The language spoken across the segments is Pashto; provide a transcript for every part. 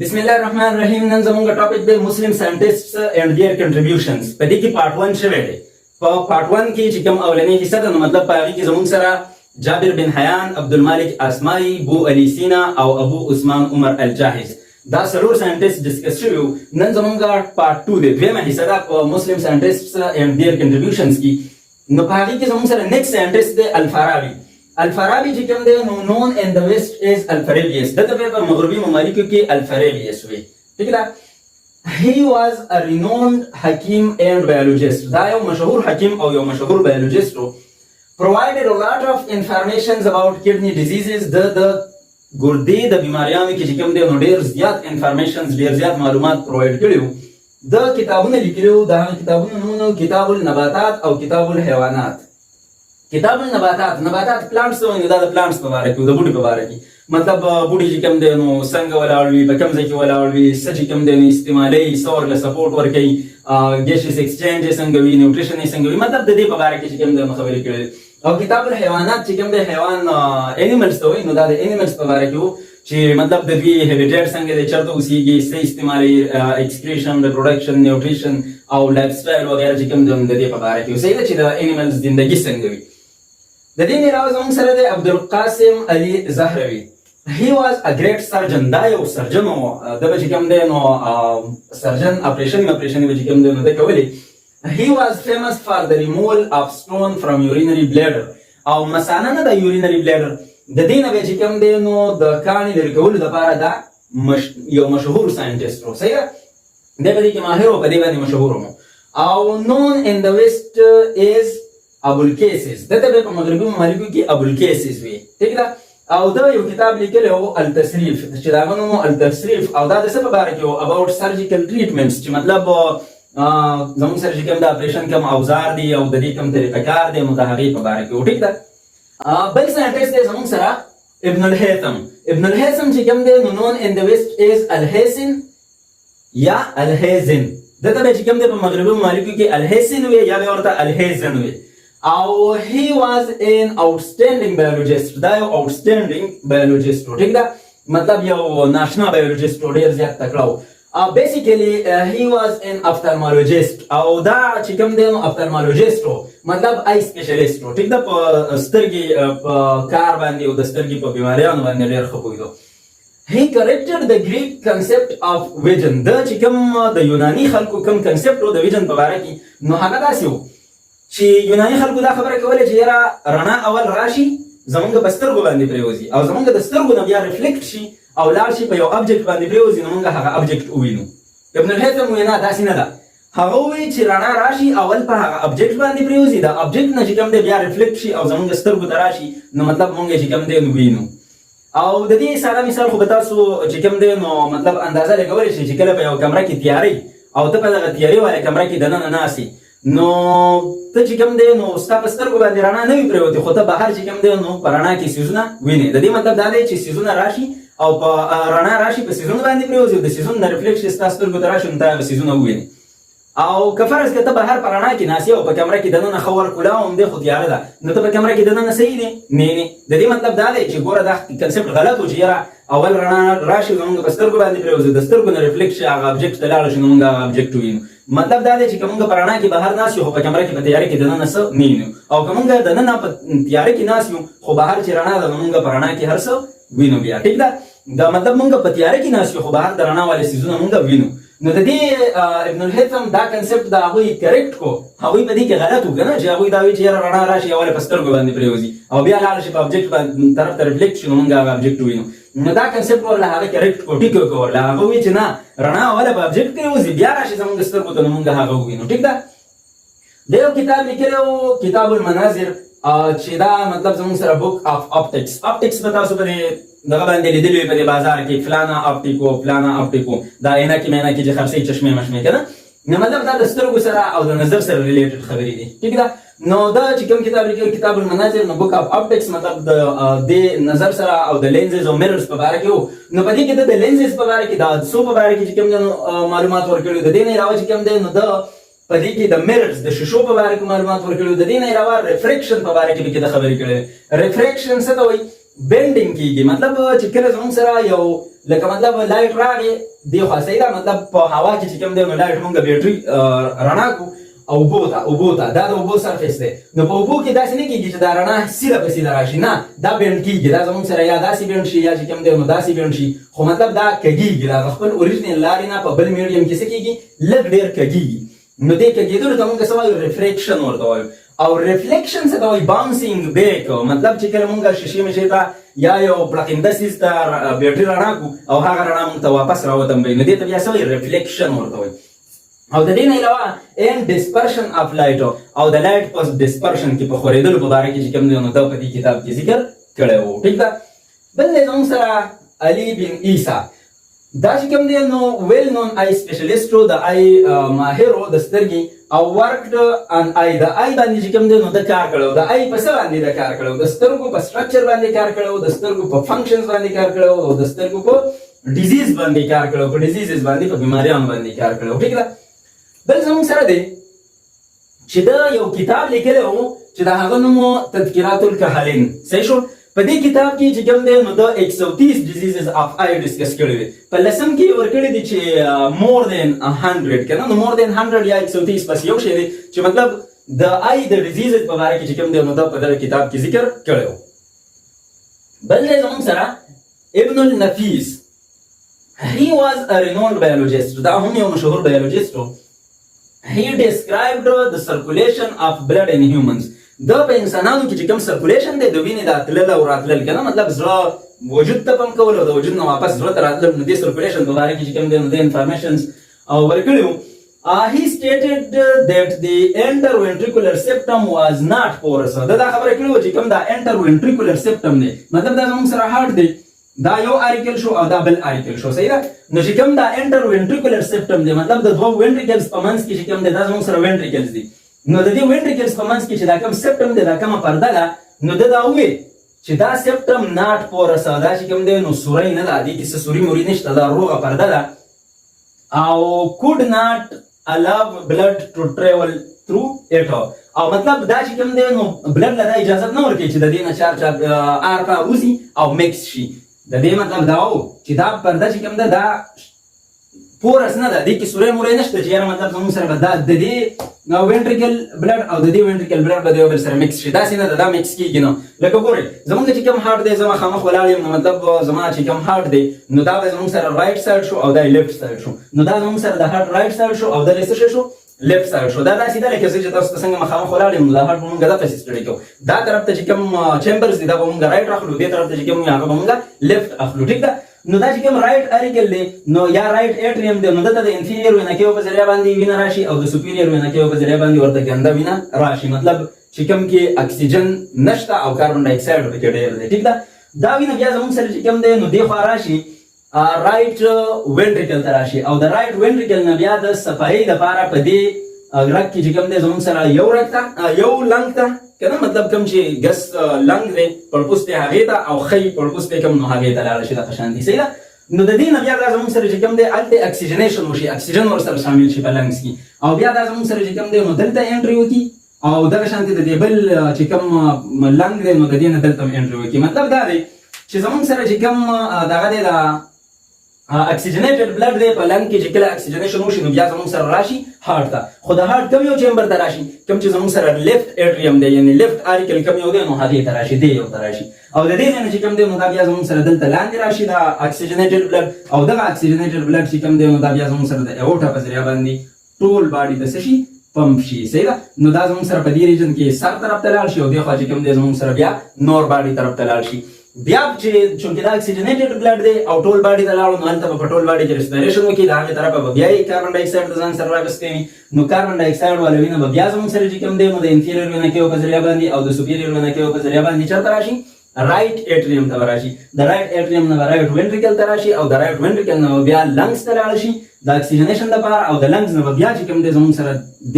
بسم الله الرحمن الرحیم. نن زموږ ټاپک دی مسلم ساينټیسټس اند دیयर کنټریبیوشنز. په دې کې پارت 1 شوی دی. په پارت 1 کې چې کوم اولنی حصہ ده، نو مطلب په هغه کې زموږ سره جابر بن حیان، عبدالمالک اسماعی، بو علی سینا او ابو عثمان عمر الجاهز دا څلور ساينټیسټ ډسکس شوي. نن زموږ پارت 2 دی، دویمه حصہ ده په مسلم ساينټیسټس اند دیयर کنټریبیوشنز کې. نو په هغه کې زموږ سره نیکسټ ساينټیسټ دی الفارابي. الفارابي چې کوم دی نو نون ان د ویسٹ از الفاریبیس. دته په مغربي ممالکو کې الفاریبیس وي. ٹھیک ده. he was a renowned حکیم and biologist. دا یو مشهور حکیم او یو مشهور biologist و. provided a lot of informations about kidney diseases. د ګردې د بیماریانو کې چې کوم دی نو ډېر زیات انفارمیشنز، ډېر زیات معلومات پرووایډ کړي وو. د کتابونه لیکلي وو. د هغه کتابونو نومونه کتاب النباتات او کتاب الحیوانات. کتاب النباتات، نباتات پلانټس ته وایي، دا د پلانټس په باره کې د بوټي په باره کې، مطلب بوټي چې کوم دی نو څنګه ولاړ وي، په کوم ځای کې ولاړ وي، څه چې کوم دی نو استعمالوي، څه ورله سپورټ ورکوي، ګیسیس ایکسچینج یې څنګه وي، نیوټریشن یې څنګه وي، مطلب د دې په باره کې چې کوم دی نو خبرې کړي. او کتاب الحیوانات چې کوم دی حیوان انیملز ته وایي، نو دا د انیملز په باره کې وو چې مطلب د دوی هیبیټیټ څنګه دی، چېرته اوسېږي، څه استعمالوي، ایکسکریشن، ریپروډکشن، نیوټریشن او لایف سټایل وغیره چې کوم دی د دې په باره کې وو. صحیح ده چې د انیملز زندګي څنګه وي. د دې نه علاوه زموږ سره دی عبدالقاسم علي زهروي. he was a great surgeon. دا یو سرجن و. د به چې کوم دی نو سرجن اپریشن به چې کوم دی نو ده کولی. he was famous for the removal of stone from urinary bladder. او مثانه نه د urinary bladder، د دې نه به چې کوم دی نو د کاڼي لرې کولو دپاره دا یو مشهور ساینټیسټ و. صحیح ده. دی په دې کې ماهر و، په دې باندې مشهور و. او known in the west is ابوالکیسس. دته به په مغربي ممالکو کې ابوالکیسس وي. ٹھیک ده. او دا یو کتاب لیکلی و التصریف، چې د هغه نوم التصریف. او دا د څه په باره کې و؟ اباوټ سرجیکل ټریټمنټس، چې مطلب زموږ سره چې کوم د اپریشن کوم اوزار دي او د دې کوم طریقه کار دی نو د هغې په باره کې و. ټیک ده. بل ساینټیسټ دی زموږ سره ابن الهیثم. ابن الهیثم چې کوم دی نو نون ان د ویسٹ از الهیسن یا الهیزن. دته به چې کوم دی په مغربي ممالکو کې الهیسن وي یا به ورته الهیزن وي. او he was an outstanding biologist. دا یو outstanding biologist و. ٹھیک ده. مطلب یو ناشنا biologist و، ډېر زیات تکړه و. basically he was an ophthalmologist. او دا چې کوم دی نو ophthalmologist و، مطلب آی سپیشلیست و. ٹھیک ده. په سترګې په کار باندې او د سترګې په بیماریانو باندې ډېر ښه پوهېدو. he corrected the Greek concept of vision. دا چې کوم د یوناني خلکو کوم کنسپټ و د ویژن په باره کې، نو هغه داسې و چې یوناني خلکو دا خبره کوله چې یاره رڼا اول راشي زمونږ په سترګو باندې پرېوځي او زمونږ د سترګو نه بیا ریفلیکټ شي او لاړ شي په یو ابجکټ باندې پرېوځي، نو موږ هغه ابجکټ ووینو. ابن الهیثم وایي نه، داسې نه ده. هغه وایي چې رڼا راشي اول په هغه ابجکټ باندې پرېوځي، د ابجکټ نه چې کوم دی بیا ریفلیکټ شي او زمونږ سترګو ته راشي، نو مطلب موږ چې کوم دی نو وینو. او د دې ساده مثال خو به تاسو چې کوم دی نو مطلب اندازه لګولی شئ چې کله په یو کمره کې تیارۍ او ته په دغه تیارې واله کمره کې دننه ناست نو ته چې کوم دی نو ستا په سترګو باندې رڼا نه وي پرېوتې، خو ته بهر چې کوم دی نو په رڼا کې څیزونه وینې. د دې مطلب دا دی چې څیزونه راشي او په رڼا راشي په څیزونو باندې پرېوځي او د څیزونو نه ریفلیکټ ستا سترګو ته راشي نو ته هغه څیزونه ووینې. او که فرض که ته بهر په رڼا کې ناست یې او په کمره کې دننه ښه ورکولا همدې خو تیاره ده، نو ته په کمره کې دننه صحیح دی نه. د دې مطلب دا دی چې ګوره دا کنسپټ غلط و چې یاره اول رڼا راشي زمونږ په سترګو باندې پرېوځي، د سترګو نه ریفلیکټ شي هغه ابجکټ ته لاړه شي نو موږ هغه ابجکټ ووینو. مطلب دا دی چې که موږ په رڼا کې بهر ناست یو خو په کمره کې په تیاره کې دننه څه نه وینو، او که موږ دننه په تیاره کې ناست یو خو بهر چې رڼا ده نو موږ په رڼا کې هر څه وینو بیا. ټیک ده. دا مطلب موږ په تیاره کې ناست یو خو بهر د رڼا والے څیزونه موږ وینو. نو د دې ابن الهیثم دا کنسپټ د هغوی کریکټ کو، هغوی په دې کې غلط و که نه، چې هغوی دا وایي چې یاره رڼا راشي اول په سترګو باندې پرېوځي او بیا لاړه شي په ابجکټ طرف ته ریفلیکټ شي نو موږ هغه ابجکټ ووینو. نو دا کنسپټ ورله هغه کریکټ کو، ټیک کو ورله. هغه وایي چې نه، رڼا اوله په ابجکټ پرېوځي بیا راشي زموږ سترګو ته نو موږ هغه ووینو. ټیک ده. د یو کتاب لیکلی و کتاب المناظر، چې دا مطلب زموږ سره بک اف اپټکس. اپټکس به تاسو په دې دغه باندې لیدلي وي په دې بازار کې، فلانا اپټیکو فلانا اپټیکو، دا عینکې مینکې چې خرڅوي چشمې مشمې که نه. نو مطلب دا د سترګو سره او د نظر سره ریلیټډ خبرې دي. ټیک ده. نو دا چې کوم کتاب لیکلی کتاب المناظر، نو بک اف اپټکس مطلب د دې نظر سره او د لینزز او میررز په باره کې و. نو په دې کې د لینزز په باره کې، د عدسو په باره کې چې کوم دی معلومات ورکړي. د دې نه علاوه چې کوم دی نو د په دې کې د میررز د شیشو په باره کې معلومات ورکړي. د دې نه علاوه ریفریکشن په باره کې به کې د خبرې کړې. ریفریکشن څه ته وایي؟ بینډینګ کیږي. مطلب چې کله زموږ سره یو لکه مطلب لایټ راغی دی خاصه دا مطلب په هوا کې چې کوم دی نو لایټ مونږ بیټری رڼا کو او اوبو ته دا د اوبو سرفیس دی. نو په اوبو کې داسې نه کیږي چې دا رڼا سیده په سیده راشي، نه دا بینډ کیږي. دا زموږ سره یا داسې بینډ شي یا چې کوم دی نو داسې بینډ شي، خو مطلب دا کږیږي، دا خپل اوریجنل لارې نه په بل میډیم کې څه کیږي لږ ډېر کږیږي. نو دې کږېدلو ته مونږ څه وایو ریفریکشن ورته وایو. او ریفلیکشن څه ته وایي باونسینګ بیک. مطلب چې کله مونږ شیشې مشې ته یا یو پړقنده سیز ته بیټري رڼا کو او هغه رڼا مونږ ته واپس راوتمبوي، نو دې ته بیا څه وایي ریفلیکشن ورته وایي. او د دې نه علاوه ان ډسپرشن اف لایټ او د لایټ په ډسپرشن کې په خورېدلو په باره کې چې کوم دی نو دا په دې کتاب کې ذکر کړی و. ټیک ده. بل دی زموږ سره علي بن عیسی، دا چې کوم دی نو ویل نون آی سپیشلیسټ و، د آی ماهر و د سترګې، او ورکډ ان آی د آی باندې چې کوم دی نو د کار کړی، د آی په څه باندې د کار کړی، د سترګو په سټرکچر باندې کار کړی، د سترګو په فنکشنز باندې کار کړی، او د سترګو په ډیزیز باندې کار کړی، په ډیزیزز باندې په بیماریانو باندې کار کړی. ټیک ده. بل زموږ سره دی چې دا یو کتاب لیکلی و چې د هغه نوم و تذکرات الکهلین. صحیح شو. په دې کتاب کې چې کوم دی نو د 130 ډیزیزز اف آی ډسکس کړي دي. په لسم کې ورکړي دي چې مور دین 100 کنه، نو مور دین 100 یا 130 بس یو شی دی چې مطلب د آی د ډیزیزز په اړه کې چې کوم دی نو دا په دغه کتاب کې ذکر کړی و. بل دی زموږ سره ابن النفیس. he was a renowned biologist. دا هم یو مشهور biologist و. he described the circulation of blood in humans. دا په انسانانو کې چې کوم سرکولیشن دی د وینې د تلل او راتلل کنه، مطلب زړه وجود ته پمپ کول او د وجود نه واپس زړه ته راتلل، نو دې سرکولیشن په باره کې چې کوم دی نو د انفارمیشنز ورکړي وو. he stated that the interventricular septum was not porous. دا خبره کړې وه چې کوم دا interventricular septum دی مطلب دا زموږ سره هارت دی، دا یو اریکل شو او دا بل اریکل شو. صحیح ده. نو چې کوم دا انټروینټریکولر سیپټم دی مطلب د دوه وینټریکلز په منځ کې چې کوم دی دا زموږ سره وینټریکلز دي، نو د دې وینټریکلز په منځ کې چې دا کوم سیپټم دی دا کومه پرده ده، نو دا وې چې دا سیپټم ناٹ پورس دا چې کوم دی نو سوري نه ده، دې کې څه سوري موري نشته، دا روغه پرده ده او could not allow blood to travel through it. او مطلب دا چې کوم دی نو بلډ له اجازه نه ورکوي چې د دې نه چار آر کا وزي او میکس شي. د دې مطلب دا و چې دا پرده چې کوم ده دا پورس نه ده، دې کې سوري موري نشته چې یاره مطلب زموږ سره به دا د دې وینټریکل بلډ او د دې وینټریکل بلډ به د یو بل سره میکس شي، داسې نه ده، دا میکس کېږي. نو لکه ګورئ زموږ چې کوم هارټ دی، زه مخامخ ولاړ یم، نو مطلب زما چې کوم هارټ دی نو دا به زموږ سره رایټ سایډ شو او دا لیفټ سایډ شو، نو دا زموږ سره د هارټ رایټ سایډ شو او دا څه شو لیفټ سایډ شو. دا داسې ده لکه چې تاسو څنګه مخامخ ولاړ یم، دا هارټ به مونږ دغسې سټډي کوو، دا طرف ته چې کوم چیمبرز دي دا به مونږ رایټ اخلو، دې طرف ته چې کوم هغه به مونږ لیفټ اخلو. ټیک ده. نو دا چې کوم رایټ اریکل دی نو یا رایټ ایټریم دی، نو دته د انفیریور وینا کېو په ذریعه باندې وینه راشي او د سوپیریور وینا کېو په ذریعه باندې ورته ګنده وینه راشي، مطلب چې کوم کې اکسیجن نشته او کاربن ډای اکساید پکې ډېر دی. ټیک ده. دا وینه بیا زموږ سره چې کوم دی نو دې خوا راشي رایټ وینټریکل ته راشي او د رایټ وینټریکل نه بیا د صفایي لپاره په دې رګ کې چې کوم دی زموږ سره یو رګ ته یو لنګ ته کنه، مطلب کوم چې ګس لنګ دی پړپوس دی هغې ته او ښی پړپوس دی کوم نو هغې ته لاړه شي دغه شان دي. صحیح ده. نو د دې نه بیا دا زموږ سره چې کوم دی هلته اکسیجنیشن وشي، اکسیجن ورسره شامل شي په لنګس کې، او بیا دا زموږ سره چې کوم دی نو دلته انټري وکړي او دغه شانتې د دې بل چې کوم لنګ دی نو د دې نه دلته هم انټري وکړي. مطلب دا دی چې زموږ سره چې کوم دغه دی دا اکسیجنیټډ بلډ دی په لنګ کې چې کله اکسیجنیشن وشي نو بیا زموږ سره راشي هارټ ته، خو د هارټ کوم یو چیمبر ته راشي کوم چې زموږ سره لیفټ ایټریم دی یعنی لیفټ اریکل کوم یو دی نو هغې ته راشي، دې یو ته راشي، او د دې ځای نه چې کوم دی نو دا بیا زموږ سره دلته لاندې راشي دا اکسیجنیټډ بلډ، او دغه اکسیجنیټډ بلډ چې کوم دی نو دا بیا زموږ سره د ایورټا په ذریعه باندې ټول باډي ته څه شي پمپ شي. صحیح ده. نو دا زموږ سره په دې ریجن کې سر طرف ته لاړ شي او دې خوا چې کوم دی زموږ سره بیا نور باډي طرف ته لاړ شي. بیا چې چونکې دا اکسیجنیټډ بلډ دی او ټول باډي ته لاړو نو هلته به په ټول باډي کې ریسپیریشن وکړي، د هغې طرفه به بیا یې کاربن ډای اکساید د ځان سره راوستی وي، نو کاربن ډای اکساید والا وینه به بیا زموږ سره چې کوم دی نو د انفیریور وینه کېو په ذریعه باندې او د سوپیریور وینه کېو په ذریعه باندې چېرته راشي رایټ ایټریم ته راشي، د رایټ ایټریم نه رایټ وینټریکل ته راشي او د رایټ وینټریکل نه بیا لنګس ته لاړ شي د اکسیجنیشن لپاره، او د لنګز نه بیا چې کوم دی زموږ سره د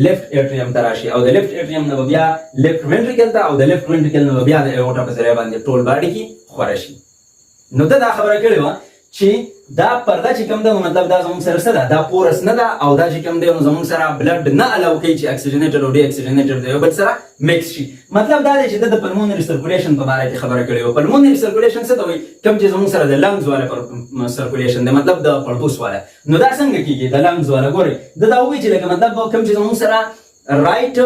لیفټ ایټریم ته راشي او د لیفټ ایټریم نه بیا لیفټ وینټریکل ته او د لیفټ وینټریکل نه بیا د ایورټا په ذریعه باندې ټول باډي کې خوره شي. نو دا خبره کړې وه چې دا پرده چې کوم ده مطلب دا زموږ سره څه ده دا پورس نه ده او دا چې کوم دی نو زموږ سره بلډ نه الاو کوي چې اکسیجنیټډ او ډي اکسیجنیټډ دی یو بل سره میکس شي. مطلب دا دی چې د پلمونري سرکولیشن په اړه کې خبره کړې و. پلمونري سرکولیشن څه ته وایي؟ کوم چې زموږ سره د لنګز والا سرکولیشن دی مطلب د پړپوس والا. نو دا څنګه کیږي د لنګز والا؟ ګورئ دا وایي چې لکه مطلب کوم چې زموږ سره رائټ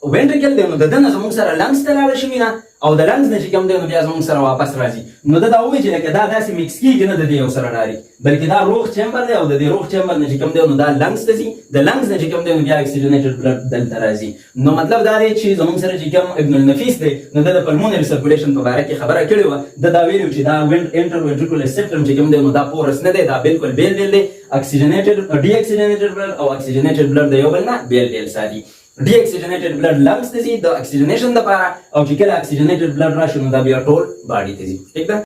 وینټریکل دی نو د دنه زموږ سره لنګز ته لاړ شي نه او د لنګز نه چې کوم دی نو بیا زموږ سره واپس راځي. نو دا وایي چې لکه دا داسې میکس کیږي نه د دې یو سره ډایرکټ بلکې دا روغ چیمبر دی او د دې روغ چیمبر نه چې کوم دی نو دا لنګز ته ځي د لنګز نه چې کوم دی نو بیا اکسیجنیټډ بلډ دلته راځي. نو مطلب دا دی چې زموږ سره چې کوم ابن النفیس دی نو د پلمونري سرکولیشن په اړه کې خبره کړې و. دا ویلو چې دا انټر وینټریکولر سیپټم چې کوم دی نو دا پورس نه دی دا بالکل بیل دی اکسیجنیټډ ډي اکسیجنیټډ بلډ او اکسیجنیټډ بلډ د یو بل نه بیل ساتي. ډي اکسیجنیټډ بلډ لنګز ته ځي د اکسیجنیشن لپاره او چې کله اکسیجنیټډ بلډ راشي نو دا بیا ټول باډي ته ځي. ٹھیک ده.